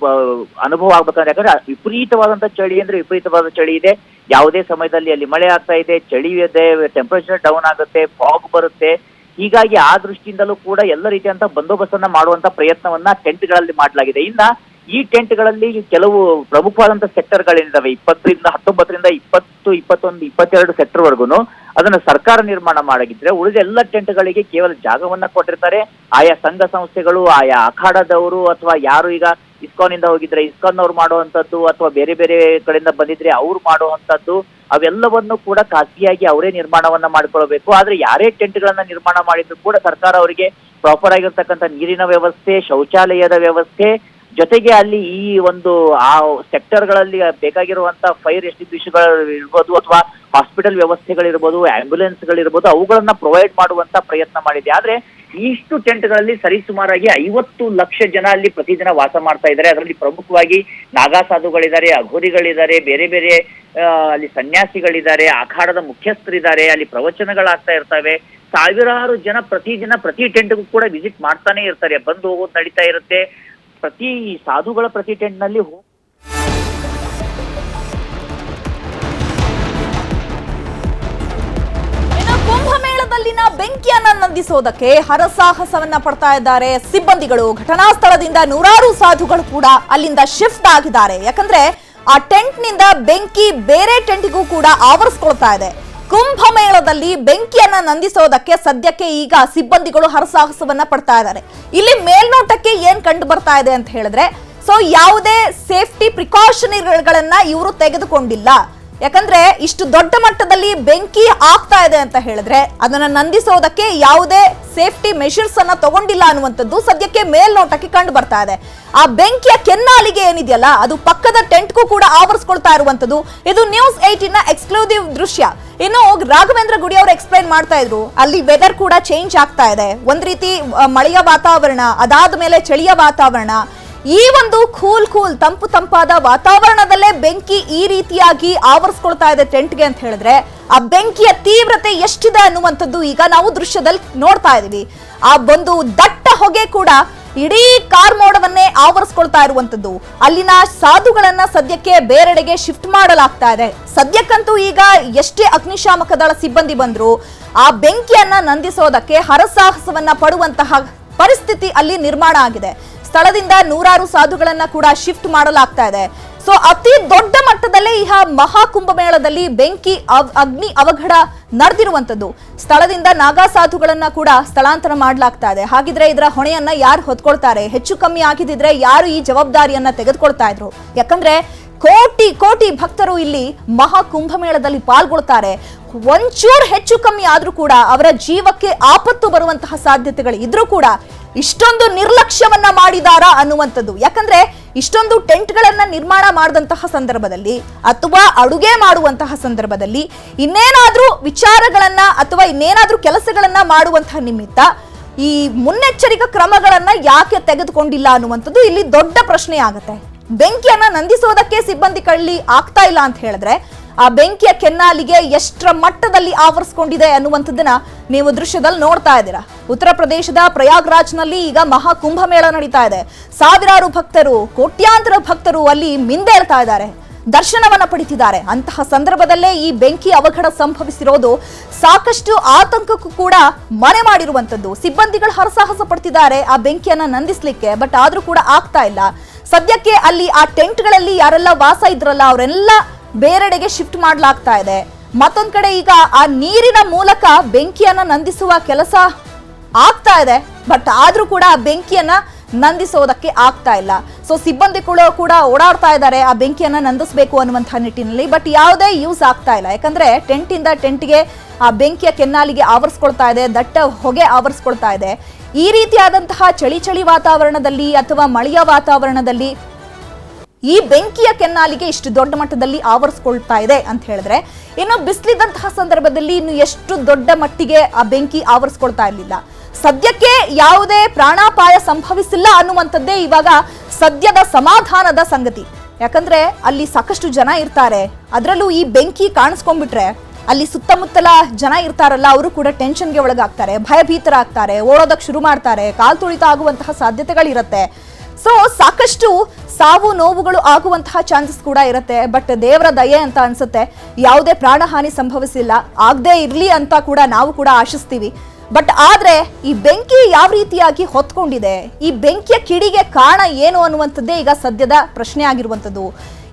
[SPEAKER 2] ಅನುಭವ ಆಗ್ಬೇಕಂದ್ರೆ, ಯಾಕಂದ್ರೆ ವಿಪರೀತವಾದಂತ ಚಳಿ ಅಂದ್ರೆ ವಿಪರೀತವಾದ ಚಳಿ ಇದೆ. ಯಾವುದೇ ಸಮಯದಲ್ಲಿ ಅಲ್ಲಿ ಮಳೆ ಆಗ್ತಾ ಇದೆ, ಚಳಿ ಇದೆ, ಟೆಂಪರೇಚರ್ ಡೌನ್ ಆಗುತ್ತೆ, ಫಾಗ್ ಬರುತ್ತೆ. ಹೀಗಾಗಿ ಆ ದೃಷ್ಟಿಯಿಂದಲೂ ಕೂಡ ಎಲ್ಲ ರೀತಿಯಂತ ಬಂದೋಬಸ್ತನ್ನ ಮಾಡುವಂತ ಪ್ರಯತ್ನವನ್ನ ಟೆಂಟ್ಗಳಲ್ಲಿ ಮಾಡಲಾಗಿದೆ. ಇನ್ನ ಈ ಟೆಂಟ್ಗಳಲ್ಲಿ ಕೆಲವು ಪ್ರಮುಖವಾದಂತ ಸೆಕ್ಟರ್ಗಳೇನಿದಾವೆ 20ರಿಂದ 19ರಿಂದ 20, 21, 22 ಸೆಕ್ಟರ್ ವರ್ಗುನು ಅದನ್ನ ಸರ್ಕಾರ ನಿರ್ಮಾಣ ಮಾಡಾಗಿದ್ರೆ, ಉಳಿದ ಎಲ್ಲ ಟೆಂಟ್ಗಳಿಗೆ ಕೇವಲ ಜಾಗವನ್ನ ಕೊಟ್ಟಿರ್ತಾರೆ. ಆಯಾ ಸಂಘ ಸಂಸ್ಥೆಗಳು, ಆಯಾ ಅಖಾಡದವರು ಅಥವಾ ಯಾರು ಈಗ ಇಸ್ಕಾನ್ ಇಂದ ಹೋಗಿದ್ರೆ ಇಸ್ಕಾನ್ ಅವ್ರು ಮಾಡುವಂತದ್ದು ಅಥವಾ ಬೇರೆ ಬೇರೆ ಕಡೆಯಿಂದ ಬಂದಿದ್ರೆ ಅವ್ರು ಮಾಡುವಂತದ್ದು, ಅವೆಲ್ಲವನ್ನು ಕೂಡ ಖಾಸಗಿಯಾಗಿ ಅವರೇ ನಿರ್ಮಾಣವನ್ನ ಮಾಡ್ಕೊಳ್ಬೇಕು. ಆದ್ರೆ ಯಾರೇ ಟೆಂಟ್ಗಳನ್ನ ನಿರ್ಮಾಣ ಮಾಡಿದ್ರು ಕೂಡ ಸರ್ಕಾರ ಅವರಿಗೆ ಪ್ರಾಪರ್ ಆಗಿರ್ತಕ್ಕಂಥ ನೀರಿನ ವ್ಯವಸ್ಥೆ, ಶೌಚಾಲಯದ ವ್ಯವಸ್ಥೆ, ಜೊತೆಗೆ ಅಲ್ಲಿ ಈ ಒಂದು ಆ ಸೆಕ್ಟರ್ಗಳಲ್ಲಿ ಬೇಕಾಗಿರುವಂತ ಫೈರ್ ಎಸ್ಟಿಂಗ್ವಿಷರ್ಗಳು ಇರ್ಬೋದು ಅಥವಾ ಹಾಸ್ಪಿಟಲ್ ವ್ಯವಸ್ಥೆಗಳಿರ್ಬೋದು, ಆಂಬ್ಯುಲೆನ್ಸ್ಗಳಿರ್ಬೋದು, ಅವುಗಳನ್ನ ಪ್ರೊವೈಡ್ ಮಾಡುವಂತ ಪ್ರಯತ್ನ ಮಾಡಿದೆ. ಆದ್ರೆ ಇಷ್ಟು ಟೆಂಟ್ಗಳಲ್ಲಿ ಸರಿಸುಮಾರಾಗಿ 50 ಲಕ್ಷ ಜನ ಅಲ್ಲಿ ಪ್ರತಿದಿನ ವಾಸ ಮಾಡ್ತಾ ಇದ್ದಾರೆ. ಅದರಲ್ಲಿ ಪ್ರಮುಖವಾಗಿ ನಾಗಾ ಸಾಧುಗಳಿದ್ದಾರೆ, ಅಘೋರಿಗಳಿದ್ದಾರೆ, ಬೇರೆ ಬೇರೆ ಅಲ್ಲಿ ಸನ್ಯಾಸಿಗಳಿದ್ದಾರೆ, ಅಖಾಡದ ಮುಖ್ಯಸ್ಥರಿದ್ದಾರೆ, ಅಲ್ಲಿ ಪ್ರವಚನಗಳಾಗ್ತಾ ಇರ್ತವೆ. ಸಾವಿರಾರು ಜನ ಪ್ರತಿದಿನ ಪ್ರತಿ ಟೆಂಟ್ಗೂ ಕೂಡ ವಿಸಿಟ್ ಮಾಡ್ತಾನೆ ಇರ್ತಾರೆ, ಬಂದು ಹೋಗೋದು ನಡೀತಾ ಇರುತ್ತೆ. ಪ್ರತಿ ಸಾಧುಗಳ ಪ್ರತಿ ಟೆಂಟ್ ನಲ್ಲಿ
[SPEAKER 3] ಕುಂಭಮೇಳದಲ್ಲಿನ ಬೆಂಕಿಯನ್ನ ನಂದಿಸೋದಕ್ಕೆ ಹರಸಾಹಸವನ್ನ ಪಡ್ತಾ ಇದ್ದಾರೆ ಸಿಬ್ಬಂದಿಗಳು. ಘಟನಾ ಸ್ಥಳದಿಂದ ನೂರಾರು ಸಾಧುಗಳು ಕೂಡ ಅಲ್ಲಿಂದ ಶಿಫ್ಟ್ ಆಗಿದ್ದಾರೆ. ಯಾಕಂದ್ರೆ ಆ ಟೆಂಟ್ ನಿಂದ ಬೆಂಕಿ ಬೇರೆ ಟೆಂಟ್ಗೂ ಕೂಡ ಆವರಿಸ್ಕೊಳ್ತಾ ಇದೆ. ಕುಂಭಮೇಳದಲ್ಲಿ ಬೆಂಕಿಯನ್ನ ನಂದಿಸೋದಕ್ಕೆ ಸದ್ಯಕ್ಕೆ ಈಗ ಸಿಬ್ಬಂದಿಗಳು ಹರಸಾಹಸವನ್ನ ಪಡ್ತಾ ಇದ್ದಾರೆ. ಇಲ್ಲಿ ಮೇಲ್ನೋಟಕ್ಕೆ ಏನ್ ಕಂಡು ಬರ್ತಾ ಇದೆ ಅಂತ ಹೇಳಿದ್ರೆ, ಸೊ ಯಾವುದೇ ಸೇಫ್ಟಿ ಪ್ರಿಕಾಷನರಿಗಳನ್ನ ಇವರು ತೆಗೆದುಕೊಂಡಿಲ್ಲ. ಯಾಕಂದ್ರೆ ಇಷ್ಟು ದೊಡ್ಡ ಮಟ್ಟದಲ್ಲಿ ಬೆಂಕಿ ಆಗ್ತಾ ಇದೆ ಅಂತ ಹೇಳಿದ್ರೆ ಅದನ್ನ ನಂದಿಸೋದಕ್ಕೆ ಯಾವುದೇ ಸೇಫ್ಟಿ ಮೆಷರ್ಸ್ ಅನ್ನ ತಗೊಂಡಿಲ್ಲ ಅನ್ನುವಂಥದ್ದು ಸದ್ಯಕ್ಕೆ ಮೇಲ್ನೋಟಕ್ಕೆ ಕಂಡು ಬರ್ತಾ ಇದೆ. ಆ ಬೆಂಕಿಯ ಕೆನ್ನಾಲಿಗೆ ಏನಿದೆಯಲ್ಲ ಅದು ಪಕ್ಕದ ಟೆಂಟ್ಗೂ ಕೂಡ ಆವರಿಸ್ಕೊಳ್ತಾ ಇರುವಂತದ್ದು. ಇದು ನ್ಯೂಸ್ 18 ನ ಎಕ್ಸ್ಕ್ಲೂಸಿವ್ ದೃಶ್ಯ. ಇನ್ನು ರಾಘವೇಂದ್ರ ಗುಡಿ ಅವರು ಎಕ್ಸ್ಪ್ಲೈನ್ ಮಾಡ್ತಾ ಇದ್ರು, ಅಲ್ಲಿ ವೆದರ್ ಕೂಡ ಚೇಂಜ್ ಆಗ್ತಾ ಇದೆ. ಒಂದ್ ರೀತಿ ಮಳೆಯ ವಾತಾವರಣ, ಅದಾದ ಮೇಲೆ ಚಳಿಯ ವಾತಾವರಣ. ಈ ಒಂದು ಕೂಲ್ ತಂಪಾದ ವಾತಾವರಣದಲ್ಲೇ ಬೆಂಕಿ ಈ ರೀತಿಯಾಗಿ ಆವರಿಸ್ಕೊಳ್ತಾ ಇದೆ ಟೆಂಟ್ಗೆ ಅಂತ ಹೇಳಿದ್ರೆ ಆ ಬೆಂಕಿಯ ತೀವ್ರತೆ ಎಷ್ಟಿದೆ ಅನ್ನುವಂಥದ್ದು ಈಗ ನಾವು ದೃಶ್ಯದಲ್ಲಿ ನೋಡ್ತಾ ಇದೀವಿ. ಆ ಒಂದು ದಟ್ಟ ಹೊಗೆ ಕೂಡ ಇಡೀ ಕಾರ್ ಮೋಡವನ್ನೇ ಆವರಿಸ್ಕೊಳ್ತಾ ಇರುವಂತದ್ದು. ಅಲ್ಲಿನ ಸಾಧುಗಳನ್ನ ಸದ್ಯಕ್ಕೆ ಬೇರೆಡೆಗೆ ಶಿಫ್ಟ್ ಮಾಡಲಾಗ್ತಾ ಇದೆ. ಸದ್ಯಕ್ಕಂತೂ ಈಗ ಎಷ್ಟೇ ಅಗ್ನಿಶಾಮಕ ದಳ ಸಿಬ್ಬಂದಿ ಬಂದ್ರು ಆ ಬೆಂಕಿಯನ್ನ ನಂದಿಸೋದಕ್ಕೆ ಹರಸಾಹಸವನ್ನ ಪಡುವಂತಹ ಪರಿಸ್ಥಿತಿ ಅಲ್ಲಿ ನಿರ್ಮಾಣ ಆಗಿದೆ. ಸ್ಥಳದಿಂದ ನೂರಾರು ಸಾಧುಗಳನ್ನ ಕೂಡ ಶಿಫ್ಟ್ ಮಾಡಲಾಗ್ತಾ ಇದೆ. ಸೊ ಅತಿ ದೊಡ್ಡ ಮಟ್ಟದಲ್ಲೇ ಈ ಮಹಾಕುಂಭಮೇಳದಲ್ಲಿ ಬೆಂಕಿ ಅಗ್ನಿ ಅವಘಡ ನಡೆದಿರುವಂತದ್ದು. ಸ್ಥಳದಿಂದ ನಾಗಾ ಸಾಧುಗಳನ್ನ ಕೂಡ ಸ್ಥಳಾಂತರ ಮಾಡಲಾಗ್ತಾ ಇದೆ. ಹಾಗಿದ್ರೆ ಇದರ ಹೊಣೆಯನ್ನ ಯಾರು ಹೊತ್ಕೊಳ್ತಾರೆ? ಹೆಚ್ಚು ಕಮ್ಮಿ ಆಗಿದ್ರೆ ಯಾರು ಈ ಜವಾಬ್ದಾರಿಯನ್ನ ತೆಗೆದುಕೊಳ್ತಾ ಇದ್ರು? ಯಾಕಂದ್ರೆ ಕೋಟಿ ಭಕ್ತರು ಇಲ್ಲಿ ಮಹಾಕುಂಭಮೇಳದಲ್ಲಿ ಪಾಲ್ಗೊಳ್ತಾರೆ. ಒಂಚೂರು ಹೆಚ್ಚು ಕಮ್ಮಿ ಆದ್ರೂ ಕೂಡ ಅವರ ಜೀವಕ್ಕೆ ಆಪತ್ತು ಬರುವಂತಹ ಸಾಧ್ಯತೆಗಳು ಇದ್ರೂ ಕೂಡ ಇಷ್ಟೊಂದು ನಿರ್ಲಕ್ಷ್ಯವನ್ನ ಮಾಡಿದಾರಾ ಅನ್ನುವಂಥದ್ದು. ಯಾಕಂದ್ರೆ ಇಷ್ಟೊಂದು ಟೆಂಟ್ಗಳನ್ನ ನಿರ್ಮಾಣ ಮಾಡಿದಂತಹ ಸಂದರ್ಭದಲ್ಲಿ ಅಥವಾ ಅಡುಗೆ ಮಾಡುವಂತಹ ಸಂದರ್ಭದಲ್ಲಿ ಇನ್ನೇನಾದ್ರೂ ವಿಚಾರಗಳನ್ನ ಅಥವಾ ಇನ್ನೇನಾದ್ರೂ ಕೆಲಸಗಳನ್ನ ಮಾಡುವಂತಹ ನಿಮಿತ್ತ ಈ ಮುನ್ನೆಚ್ಚರಿಕಾ ಕ್ರಮಗಳನ್ನ ಯಾಕೆ ತೆಗೆದುಕೊಂಡಿಲ್ಲ ಅನ್ನುವಂಥದ್ದು ಇಲ್ಲಿ ದೊಡ್ಡ ಪ್ರಶ್ನೆ ಆಗುತ್ತೆ. ಬೆಂಕಿಯನ್ನ ನಂದಿಸೋದಕ್ಕೆ ಸಿಬ್ಬಂದಿ ಕಳ್ಳಿ ಆಗ್ತಾ ಇಲ್ಲ ಅಂತ ಹೇಳಿದ್ರೆ ಆ ಬೆಂಕಿಯ ಕೆನ್ನಾಲಿಗೆ ಎಷ್ಟರ ಮಟ್ಟದಲ್ಲಿ ಆವರಿಸಿಕೊಂಡಿದೆ ಅನ್ನುವಂಥದ್ದನ್ನ ನೀವು ದೃಶ್ಯದಲ್ಲಿ ನೋಡ್ತಾ ಇದ್ದೀರಾ. ಉತ್ತರ ಪ್ರದೇಶದ ಪ್ರಯಾಗ್ರಾಜ್ನಲ್ಲಿ ಈಗ ಮಹಾಕುಂಭಮೇಳ ನಡೀತಾ ಇದೆ. ಸಾವಿರಾರು ಭಕ್ತರು, ಕೋಟ್ಯಾಂತರ ಭಕ್ತರು ಅಲ್ಲಿ ಮಿಂದೇಳ್ತಾ ಇದ್ದಾರೆ, ದರ್ಶನವನ್ನ ಪಡಿತಿದ್ದಾರೆ. ಅಂತಹ ಸಂದರ್ಭದಲ್ಲೇ ಈ ಬೆಂಕಿ ಅವಘಡ ಸಂಭವಿಸಿರೋದು ಸಾಕಷ್ಟು ಆತಂಕಕ್ಕೂ ಕೂಡ ಮನೆ ಮಾಡಿರುವಂತದ್ದು. ಸಿಬ್ಬಂದಿಗಳು ಹರಸಾಹಸ ಪಡ್ತಿದ್ದಾರೆ ಆ ಬೆಂಕಿಯನ್ನ ನಂದಿಸ್ಲಿಕ್ಕೆ, ಬಟ್ ಆದ್ರೂ ಕೂಡ ಆಗ್ತಾ ಇಲ್ಲ. ಸದ್ಯಕ್ಕೆ ಅಲ್ಲಿ ಆ ಟೆಂಟ್ಗಳಲ್ಲಿ ಯಾರೆಲ್ಲ ವಾಸ ಇದ್ರಲ್ಲ ಅವರೆಲ್ಲ ಬೇರೆಡೆಗೆ ಶಿಫ್ಟ್ ಮಾಡಲಾಗ್ತಾ ಇದೆ. ಮತ್ತೊಂದ್ ಕಡೆ ಈಗ ಆ ನೀರಿನ ಮೂಲಕ ಬೆಂಕಿಯನ್ನ ನಂದಿಸುವ ಕೆಲಸ ಆಗ್ತಾ ಇದೆ, ಬಟ್ ಆದ್ರೂ ಕೂಡ ಆ ಬೆಂಕಿಯನ್ನ ನಂದಿಸೋದಕ್ಕೆ ಆಗ್ತಾ ಇಲ್ಲ. ಸೊ ಸಿಬ್ಬಂದಿಗಳು ಕೂಡ ಓಡಾಡ್ತಾ ಇದ್ದಾರೆ ಆ ಬೆಂಕಿಯನ್ನ ನಂದಿಸಬೇಕು ಅನ್ನುವಂತಹ ನಿಟ್ಟಿನಲ್ಲಿ, ಬಟ್ ಯಾವುದೇ ಯೂಸ್ ಆಗ್ತಾ ಇಲ್ಲ. ಯಾಕಂದ್ರೆ ಟೆಂಟ್ ಇಂದ ಟೆಂಟ್ಗೆ ಆ ಬೆಂಕಿಯ ಕೆನ್ನಾಲಿಗೆ ಆವರಿಸ್ಕೊಳ್ತಾ ಇದೆ, ದಟ್ಟ ಹೊಗೆ ಆವರಿಸ್ಕೊಳ್ತಾ ಇದೆ. ಈ ರೀತಿಯಾದಂತಹ ಚಳಿ ವಾತಾವರಣದಲ್ಲಿ ಅಥವಾ ಮಳೆಯ ವಾತಾವರಣದಲ್ಲಿ ಈ ಬೆಂಕಿಯ ಕೆನ್ನಾಲಿಗೆ ಇಷ್ಟು ದೊಡ್ಡ ಮಟ್ಟದಲ್ಲಿ ಆವರಿಸ್ಕೊಳ್ತಾ ಇದೆ ಅಂತ ಹೇಳಿದ್ರೆ ಇನ್ನು ಬಿಸಿಲಿದ್ದಂತಹ ಸಂದರ್ಭದಲ್ಲಿ ಇನ್ನು ಎಷ್ಟು ದೊಡ್ಡ ಮಟ್ಟಿಗೆ ಆ ಬೆಂಕಿ ಆವರಿಸ್ಕೊಳ್ತಾ ಇರಲಿಲ್ಲ. ಸದ್ಯಕ್ಕೆ ಯಾವುದೇ ಪ್ರಾಣಾಪಾಯ ಸಂಭವಿಸಿಲ್ಲ ಅನ್ನುವಂಥದ್ದೇ ಇವಾಗ ಸದ್ಯದ ಸಮಾಧಾನದ ಸಂಗತಿ. ಯಾಕಂದ್ರೆ ಅಲ್ಲಿ ಸಾಕಷ್ಟು ಜನ ಇರ್ತಾರೆ, ಅದರಲ್ಲೂ ಈ ಬೆಂಕಿ ಕಾಣಿಸ್ಕೊಂಡ್ಬಿಟ್ರೆ ಅಲ್ಲಿ ಸುತ್ತಮುತ್ತಲ ಜನ ಇರ್ತಾರಲ್ಲ ಅವರು ಕೂಡ ಟೆನ್ಷನ್ಗೆ ಒಳಗಾಗ್ತಾರೆ, ಭಯಭೀತರಾಗ್ತಾರೆ, ಓಡೋದಕ್ಕೆ ಶುರು ಮಾಡ್ತಾರೆ, ಕಾಲ್ ತುಳಿತ ಆಗುವಂತಹ ಸಾಧ್ಯತೆಗಳಿರುತ್ತೆ. ಸೊ ಸಾಕಷ್ಟು ಸಾವು ನೋವುಗಳು ಆಗುವಂತಹ ಚಾನ್ಸಸ್ ಕೂಡ ಇರುತ್ತೆ. ಬಟ್ ದೇವರ ದಯೆ ಅಂತ ಅನ್ಸುತ್ತೆ, ಯಾವುದೇ ಪ್ರಾಣಹಾನಿ ಸಂಭವಿಸಿಲ್ಲ, ಆಗದೆ ಇರ್ಲಿ ಅಂತ ಕೂಡ ನಾವು ಕೂಡ ಆಶಿಸ್ತೀವಿ. ಬಟ್ ಆದ್ರೆ ಈ ಬೆಂಕಿ ಯಾವ ರೀತಿಯಾಗಿ ಹೊತ್ಕೊಂಡಿದೆ, ಈ ಬೆಂಕಿಯ ಕಿಡಿಗೆ ಕಾರಣ ಏನು ಅನ್ನುವಂಥದ್ದೇ ಈಗ ಸದ್ಯದ ಪ್ರಶ್ನೆ ಆಗಿರುವಂಥದ್ದು.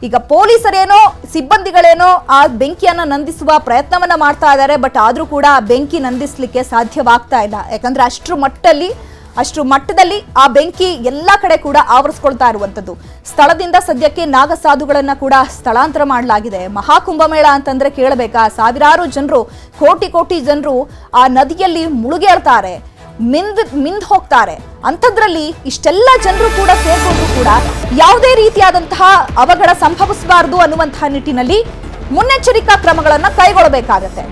[SPEAKER 3] ಈಗ ಪೊಲೀಸರೇನೋ ಸಿಬ್ಬಂದಿಗಳೇನೋ ಆ ಬೆಂಕಿಯನ್ನ ನಂದಿಸುವ ಪ್ರಯತ್ನವನ್ನ ಮಾಡ್ತಾ ಇದ್ದಾರೆ, ಬಟ್ ಆದ್ರೂ ಕೂಡ ಆ ಬೆಂಕಿ ನಂದಿಸ್ಲಿಕ್ಕೆ ಸಾಧ್ಯವಾಗ್ತಾ ಇಲ್ಲ. ಯಾಕಂದ್ರೆ ಅಷ್ಟು ಮಟ್ಟದಲ್ಲಿ ಆ ಬೆಂಕಿ ಎಲ್ಲ ಕಡೆ ಕೂಡ ಆವರಿಸ್ಕೊಳ್ತಾ ಇರುವಂತದ್ದು. ಸ್ಥಳದಿಂದ ಸದ್ಯಕ್ಕೆ ನಾಗಸಾಧುಗಳನ್ನ ಕೂಡ ಸ್ಥಳಾಂತರ ಮಾಡಲಾಗಿದೆ. ಮಹಾಕುಂಭಮೇಳ ಅಂತಂದ್ರೆ ಕೇಳಬೇಕಾ, ಸಾವಿರಾರು ಜನರು, ಕೋಟಿ ಜನರು ಆ ನದಿಯಲ್ಲಿ ಮುಳುಗೇಳ್ತಾರೆ. ಮಿಂದ್ ಹೋಗ್ತಾರೆ. ಅಂಥದ್ರಲ್ಲಿ ಇಷ್ಟೆಲ್ಲ ಜನರು ಕೂಡ ಸೇರ್ಕೊಂಡ್ರು ಕೂಡ ಯಾವುದೇ ರೀತಿಯಾದಂತಹ ಅವಘಡ ಸಂಭವಿಸಬಾರದು ಅನ್ನುವಂತಹ ನಿಟ್ಟಿನಲ್ಲಿ ಮುನ್ನೆಚ್ಚರಿಕಾ ಕ್ರಮಗಳನ್ನ ಕೈಗೊಳ್ಳಬೇಕಾಗತ್ತೆ.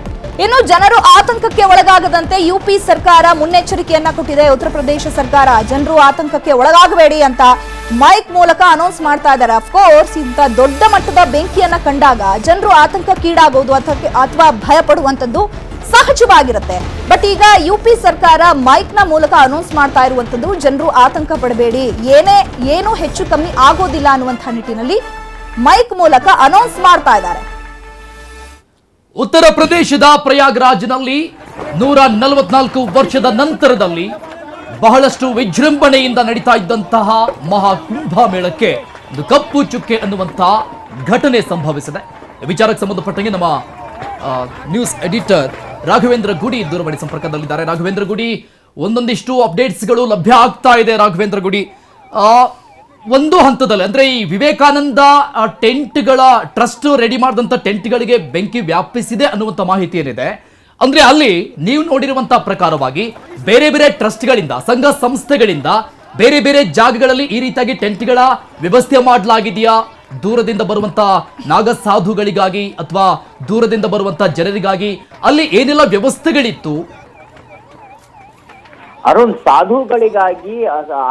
[SPEAKER 3] ಇನ್ನು ಜನರು ಆತಂಕಕ್ಕೆ ಒಳಗಾಗದಂತೆ ಯುಪಿ ಸರ್ಕಾರ ಮುನ್ನೆಚ್ಚರಿಕೆಯನ್ನ ಕೊಟ್ಟಿದೆ. ಉತ್ತರ ಪ್ರದೇಶ ಸರ್ಕಾರ ಜನರು ಆತಂಕಕ್ಕೆ ಒಳಗಾಗಬೇಡಿ ಅಂತ ಮೈಕ್ ಮೂಲಕ ಅನೌನ್ಸ್ ಮಾಡ್ತಾ ಇದ್ದಾರೆ. ಅಫ್ಕೋರ್ಸ್ ಇಂಥ ದೊಡ್ಡ ಮಟ್ಟದ ಬೆಂಕಿಯನ್ನ ಕಂಡಾಗ ಜನರು ಆತಂಕಕ್ಕೀಡಾಗೋದು ಅಥವಾ ಭಯ ಪಡುವಂಥದ್ದು ಸಹಜವಾಗಿರುತ್ತೆ. ಬಟ್ ಈಗ ಯುಪಿ ಸರ್ಕಾರ ಮೈಕ್ ನ ಮೂಲಕ ಅನೌನ್ಸ್ ಮಾಡ್ತಾ ಇರುವಂತದ್ದು ಜನರು ಆತಂಕ ಪಡಬೇಡಿ, ಏನೂ ಹೆಚ್ಚು ಕಮ್ಮಿ ಆಗೋದಿಲ್ಲ ಅನ್ನುವಂಥ ನಿಟ್ಟಿನಲ್ಲಿ ಮೈಕ್ ಮೂಲಕ ಅನೌನ್ಸ್ ಮಾಡ್ತಾ ಇದ್ದಾರೆ.
[SPEAKER 1] ಉತ್ತರ ಪ್ರದೇಶದ ಪ್ರಯಾಗ್ರಾಜ್ನಲ್ಲಿ 144 ವರ್ಷದ ನಂತರದಲ್ಲಿ ಬಹಳಷ್ಟು ವಿಜೃಂಭಣೆಯಿಂದ ನಡೀತಾ ಇದ್ದಂತಹ ಮಹಾಕುಂಭ ಮೇಳಕ್ಕೆ ಒಂದು ಕಪ್ಪು ಚುಕ್ಕೆ ಅನ್ನುವಂತಹ ಘಟನೆ ಸಂಭವಿಸಿದೆ. ವಿಚಾರಕ್ಕೆ ಸಂಬಂಧಪಟ್ಟಂಗೆ ನಮ್ಮ ನ್ಯೂಸ್ ಎಡಿಟರ್ ರಾಘವೇಂದ್ರ ಗುಡಿ ದೂರವಾಣಿ ಸಂಪರ್ಕದಲ್ಲಿದ್ದಾರೆ. ರಾಘವೇಂದ್ರ ಗುಡಿ, ಒಂದೊಂದಿಷ್ಟು ಅಪ್ಡೇಟ್ಸ್ಗಳು ಲಭ್ಯ ಆಗ್ತಾ ಇದೆ. ರಾಘವೇಂದ್ರ ಗುಡಿ, ಒಂದು ಹಂತದಲ್ಲಿ ಅಂದ್ರೆ ಈ ವಿವೇಕಾನಂದ ಟೆಂಟ್ಗಳ ಟ್ರಸ್ಟ್ ರೆಡಿ ಮಾಡಿದಂತ ಟೆಂಟ್ಗಳಿಗೆ ಬೆಂಕಿ ವ್ಯಾಪಿಸಿದೆ ಅನ್ನುವಂಥ ಮಾಹಿತಿ ಏನಿದೆ, ಅಂದ್ರೆ ಅಲ್ಲಿ ನೀವು ನೋಡಿರುವಂತಹ ಪ್ರಕಾರವಾಗಿ ಬೇರೆ ಬೇರೆ ಟ್ರಸ್ಟ್ಗಳಿಂದ, ಸಂಘ ಸಂಸ್ಥೆಗಳಿಂದ ಬೇರೆ ಬೇರೆ ಜಾಗಗಳಲ್ಲಿ ಈ ರೀತಿಯಾಗಿ ಟೆಂಟ್ಗಳ ವ್ಯವಸ್ಥೆ ಮಾಡಲಾಗಿದೆಯಾ? ದೂರದಿಂದ ಬರುವಂತ ನಾಗ ಸಾಧುಗಳಿಗಾಗಿ ಅಥವಾ ದೂರದಿಂದ ಬರುವಂತ ಜನರಿಗಾಗಿ ಅಲ್ಲಿ ಏನೆಲ್ಲ ವ್ಯವಸ್ಥೆಗಳಿತ್ತು?
[SPEAKER 2] ಅರುಣ್, ಸಾಧುಗಳಿಗಾಗಿ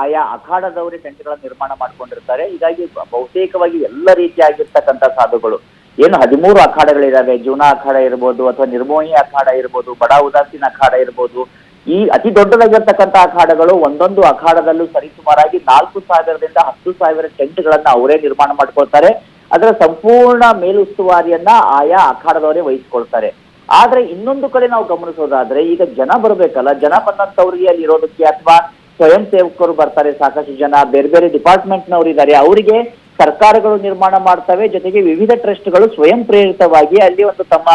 [SPEAKER 2] ಆಯಾ ಅಖಾಡದವರೇ ಟೆಂಟ್ಗಳ ನಿರ್ಮಾಣ ಮಾಡ್ಕೊಂಡಿರ್ತಾರೆ. ಹೀಗಾಗಿ ಬಹುತೇಕವಾಗಿ ಎಲ್ಲ ರೀತಿಯಾಗಿರ್ತಕ್ಕಂಥ ಸಾಧುಗಳು, ಏನು 13 ಅಖಾಡಗಳಿದಾವೆ, ಜೂನಾ ಅಖಾಡ ಇರ್ಬೋದು ಅಥವಾ ನಿರ್ಮೋಹಿ ಅಖಾಡ ಇರ್ಬೋದು, ಬಡಾ ಉದಾಸೀನ್ ಅಖಾಡ ಇರ್ಬೋದು, ಈ ಅತಿ ದೊಡ್ಡದಾಗಿರ್ತಕ್ಕಂಥ ಅಖಾಡಗಳು ಒಂದೊಂದು ಅಖಾಡದಲ್ಲೂ ಸರಿಸುಮಾರಾಗಿ 4,000ದಿಂದ 10,000 ಟೆಂಟ್ಗಳನ್ನ ಅವರೇ ನಿರ್ಮಾಣ ಮಾಡ್ಕೊಳ್ತಾರೆ. ಅದರ ಸಂಪೂರ್ಣ ಮೇಲುಸ್ತುವಾರಿಯನ್ನ ಆಯಾ ಅಖಾಡದವರೇ ವಹಿಸ್ಕೊಳ್ತಾರೆ. ಆದ್ರೆ ಇನ್ನೊಂದು ಕಡೆ ನಾವು ಗಮನಿಸೋದಾದ್ರೆ, ಈಗ ಜನ ಬರ್ಬೇಕಲ್ಲ, ಜನ ಬಂದಂತವ್ರಿಗೆ ಅಲ್ಲಿ ಇರೋದಕ್ಕೆ ಅಥವಾ ಸ್ವಯಂ ಸೇವಕರು ಬರ್ತಾರೆ, ಸಾಕಷ್ಟು ಜನ ಬೇರೆ ಬೇರೆ ಡಿಪಾರ್ಟ್ಮೆಂಟ್ನವ್ರು ಇದ್ದಾರೆ, ಅವರಿಗೆ ಸರ್ಕಾರಗಳು ನಿರ್ಮಾಣ ಮಾಡ್ತವೆ. ಜೊತೆಗೆ ವಿವಿಧ ಟ್ರಸ್ಟ್ಗಳು ಸ್ವಯಂ ಪ್ರೇರಿತವಾಗಿ ಅಲ್ಲಿ ಒಂದು ತಮ್ಮ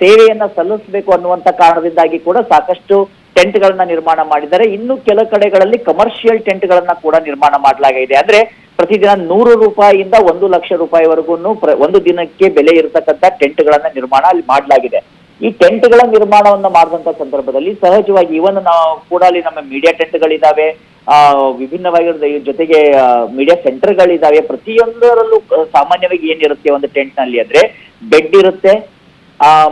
[SPEAKER 2] ಸೇವೆಯನ್ನ ಸಲ್ಲಿಸಬೇಕು ಅನ್ನುವಂತ ಕಾರಣದಿಂದಾಗಿ ಕೂಡ ಸಾಕಷ್ಟು ಟೆಂಟ್ಗಳನ್ನ ನಿರ್ಮಾಣ ಮಾಡಿದ್ದಾರೆ. ಇನ್ನು ಕೆಲ ಕಡೆಗಳಲ್ಲಿ ಕಮರ್ಷಿಯಲ್ ಟೆಂಟ್ಗಳನ್ನ ಕೂಡ ನಿರ್ಮಾಣ ಮಾಡಲಾಗಿದೆ. ಅಂದ್ರೆ ಪ್ರತಿದಿನ 100 ರೂಪಾಯಿಯಿಂದ 1 ಲಕ್ಷ ರೂಪಾಯಿವರೆಗೂ ಒಂದು ದಿನಕ್ಕೆ ಬೆಲೆ ಇರತಕ್ಕಂಥ ಟೆಂಟ್ಗಳನ್ನ ನಿರ್ಮಾಣ ಅಲ್ಲಿ ಮಾಡಲಾಗಿದೆ. ಈ ಟೆಂಟ್ಗಳ ನಿರ್ಮಾಣವನ್ನ ಮಾಡಿದಂತ ಸಂದರ್ಭದಲ್ಲಿ ಸಹಜವಾಗಿ ಇವನ್ ನಾವು ಕೂಡ ಅಲ್ಲಿ ನಮ್ಮ ಮೀಡಿಯಾ ಟೆಂಟ್ಗಳಿದಾವೆ, ವಿಭಿನ್ನವಾಗಿರೋದು, ಜೊತೆಗೆ ಮೀಡಿಯಾ ಸೆಂಟರ್ಗಳಿದಾವೆ. ಪ್ರತಿಯೊಂದರಲ್ಲೂ ಸಾಮಾನ್ಯವಾಗಿ ಏನಿರುತ್ತೆ ಒಂದು ಟೆಂಟ್ ನಲ್ಲಿ ಅಂದ್ರೆ ಬೆಡ್ ಇರುತ್ತೆ,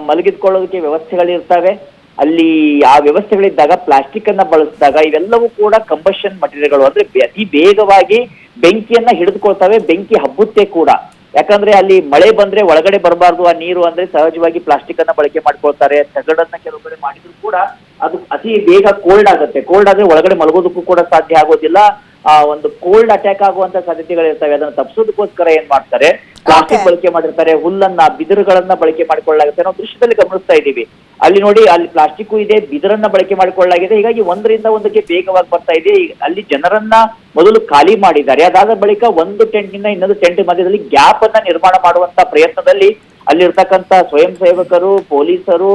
[SPEAKER 2] ಮಲಗಿದ್ಕೊಳ್ಳೋದಕ್ಕೆ ವ್ಯವಸ್ಥೆಗಳಿರ್ತವೆ. ಅಲ್ಲಿ ಆ ವ್ಯವಸ್ಥೆಗಳಿದ್ದಾಗ ಪ್ಲಾಸ್ಟಿಕ್ ಅನ್ನ ಬಳಸಿದಾಗ ಇವೆಲ್ಲವೂ ಕೂಡ ಕಂಬಷನ್ ಮಟೀರಿಯಲ್ಗಳು, ಅಂದ್ರೆ ಅತಿ ಬೇಗವಾಗಿ ಬೆಂಕಿಯನ್ನ ಹಿಡಿದುಕೊಳ್ತವೆ, ಬೆಂಕಿ ಹಬ್ಬುತ್ತೆ ಕೂಡ. ಯಾಕಂದ್ರೆ ಅಲ್ಲಿ ಮಳೆ ಬಂದ್ರೆ ಒಳಗಡೆ ಬರಬಾರ್ದು ಆ ನೀರು, ಅಂದ್ರೆ ಸಹಜವಾಗಿ ಪ್ಲಾಸ್ಟಿಕ್ ಅನ್ನ ಬಳಕೆ ಮಾಡ್ಕೊಳ್ತಾರೆ. ತಗಡನ್ನ ಕೆಲವು ಕಡೆ ಮಾಡಿದ್ರು ಕೂಡ ಅದು ಅತಿ ಬೇಗ ಕೋಲ್ಡ್ ಆಗುತ್ತೆ. ಕೋಲ್ಡ್ ಆದ್ರೆ ಒಳಗಡೆ ಮಲಗೋದಕ್ಕೂ ಕೂಡ ಸಾಧ್ಯ ಆಗೋದಿಲ್ಲ. ಒಂದು ಕೋಲ್ಡ್ ಅಟ್ಯಾಕ್ ಆಗುವಂತ ಸಾಧ್ಯತೆಗಳಿರ್ತವೆ. ಅದನ್ನ ತಪ್ಪಿಸೋದಕ್ಕೋಸ್ಕರ ಏನ್ ಮಾಡ್ತಾರೆ, ಪ್ಲಾಸ್ಟಿಕ್ ಬಳಕೆ ಮಾಡಿರ್ತಾರೆ, ಹುಲ್ಲನ್ನ, ಬಿದಿರುಗಳನ್ನ ಬಳಕೆ ಮಾಡಿಕೊಳ್ಳಲಾಗುತ್ತೆ. ನಾವು ದೃಶ್ಯದಲ್ಲಿ ಗಮನಿಸ್ತಾ ಇದ್ದೀವಿ. ಅಲ್ಲಿ ನೋಡಿ, ಅಲ್ಲಿ ಪ್ಲಾಸ್ಟಿಕ್ ಇದೆ, ಬಿದಿರನ್ನ ಬಳಕೆ ಮಾಡಿಕೊಳ್ಳಲಾಗಿದೆ. ಹೀಗಾಗಿ ಒಂದರಿಂದ ಒಂದಕ್ಕೆ ಬೇಗವಾಗಿ ಬರ್ತಾ ಇದೆ. ಅಲ್ಲಿ ಜನರನ್ನ ಮೊದಲು ಖಾಲಿ ಮಾಡಿದ್ದಾರೆ. ಅದಾದ ಬಳಿಕ ಒಂದು ಟೆಂಟ್ ನಿಂದ ಇನ್ನೊಂದು ಟೆಂಟ್ ಮಧ್ಯದಲ್ಲಿ ಗ್ಯಾಪ್ ಅನ್ನ ನಿರ್ಮಾಣ ಮಾಡುವಂತ ಪ್ರಯತ್ನದಲ್ಲಿ ಅಲ್ಲಿರ್ತಕ್ಕಂಥ ಸ್ವಯಂ ಸೇವಕರು, ಪೊಲೀಸರು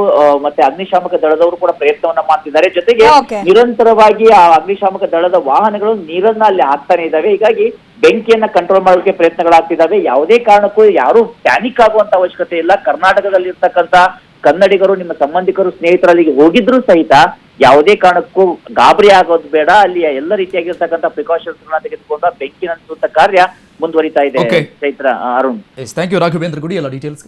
[SPEAKER 2] ಮತ್ತೆ ಅಗ್ನಿಶಾಮಕ ದಳದವರು ಕೂಡ ಪ್ರಯತ್ನವನ್ನ ಮಾಡ್ತಿದ್ದಾರೆ. ಜೊತೆಗೆ ನಿರಂತರವಾಗಿ ಆ ಅಗ್ನಿಶಾಮಕ ದಳದ ವಾಹನಗಳು ನೀರನ್ನ ಅಲ್ಲಿ ಹಾಕ್ತಾನೆ ಇದ್ದಾವೆ. ಹೀಗಾಗಿ ಬೆಂಕಿಯನ್ನ ಕಂಟ್ರೋಲ್ ಮಾಡೋಕೆ ಪ್ರಯತ್ನಗಳಾಗ್ತಿದ್ದಾವೆ. ಯಾವುದೇ ಕಾರಣಕ್ಕೂ ಯಾರು ಪ್ಯಾನಿಕ್ ಆಗುವಂತ ಅವಶ್ಯಕತೆ ಇಲ್ಲ. ಕರ್ನಾಟಕದಲ್ಲಿ ಇರ್ತಕ್ಕಂಥ ಕನ್ನಡಿಗರು, ನಿಮ್ಮ ಸಂಬಂಧಿಕರು, ಸ್ನೇಹಿತರಲ್ಲಿ ಹೋಗಿದ್ರು ಸಹಿತ ಯಾವುದೇ ಕಾರಣಕ್ಕೂ ಗಾಬರಿ ಆಗೋದು ಬೇಡ. ಅಲ್ಲಿ ಎಲ್ಲ ರೀತಿಯಾಗಿರ್ತಕ್ಕಂಥ ಪ್ರಿಕಾಷನ್ಸ್ ತೆಗೆದುಕೊಂಡು ಬೆಂಕಿ ನಂದಿಸುವಂತ ಕಾರ್ಯ ಮುಂದುವರಿತಾ ಇದೆ. ಚೈತ್ರ, ಅರುಣ್,
[SPEAKER 1] ಥ್ಯಾಂಕ್ ಯು ರಾಘವೇಂದ್ರ ಗುಡಿ ಎಲ್ಲ ಡೀಟೇಲ್ಸ್.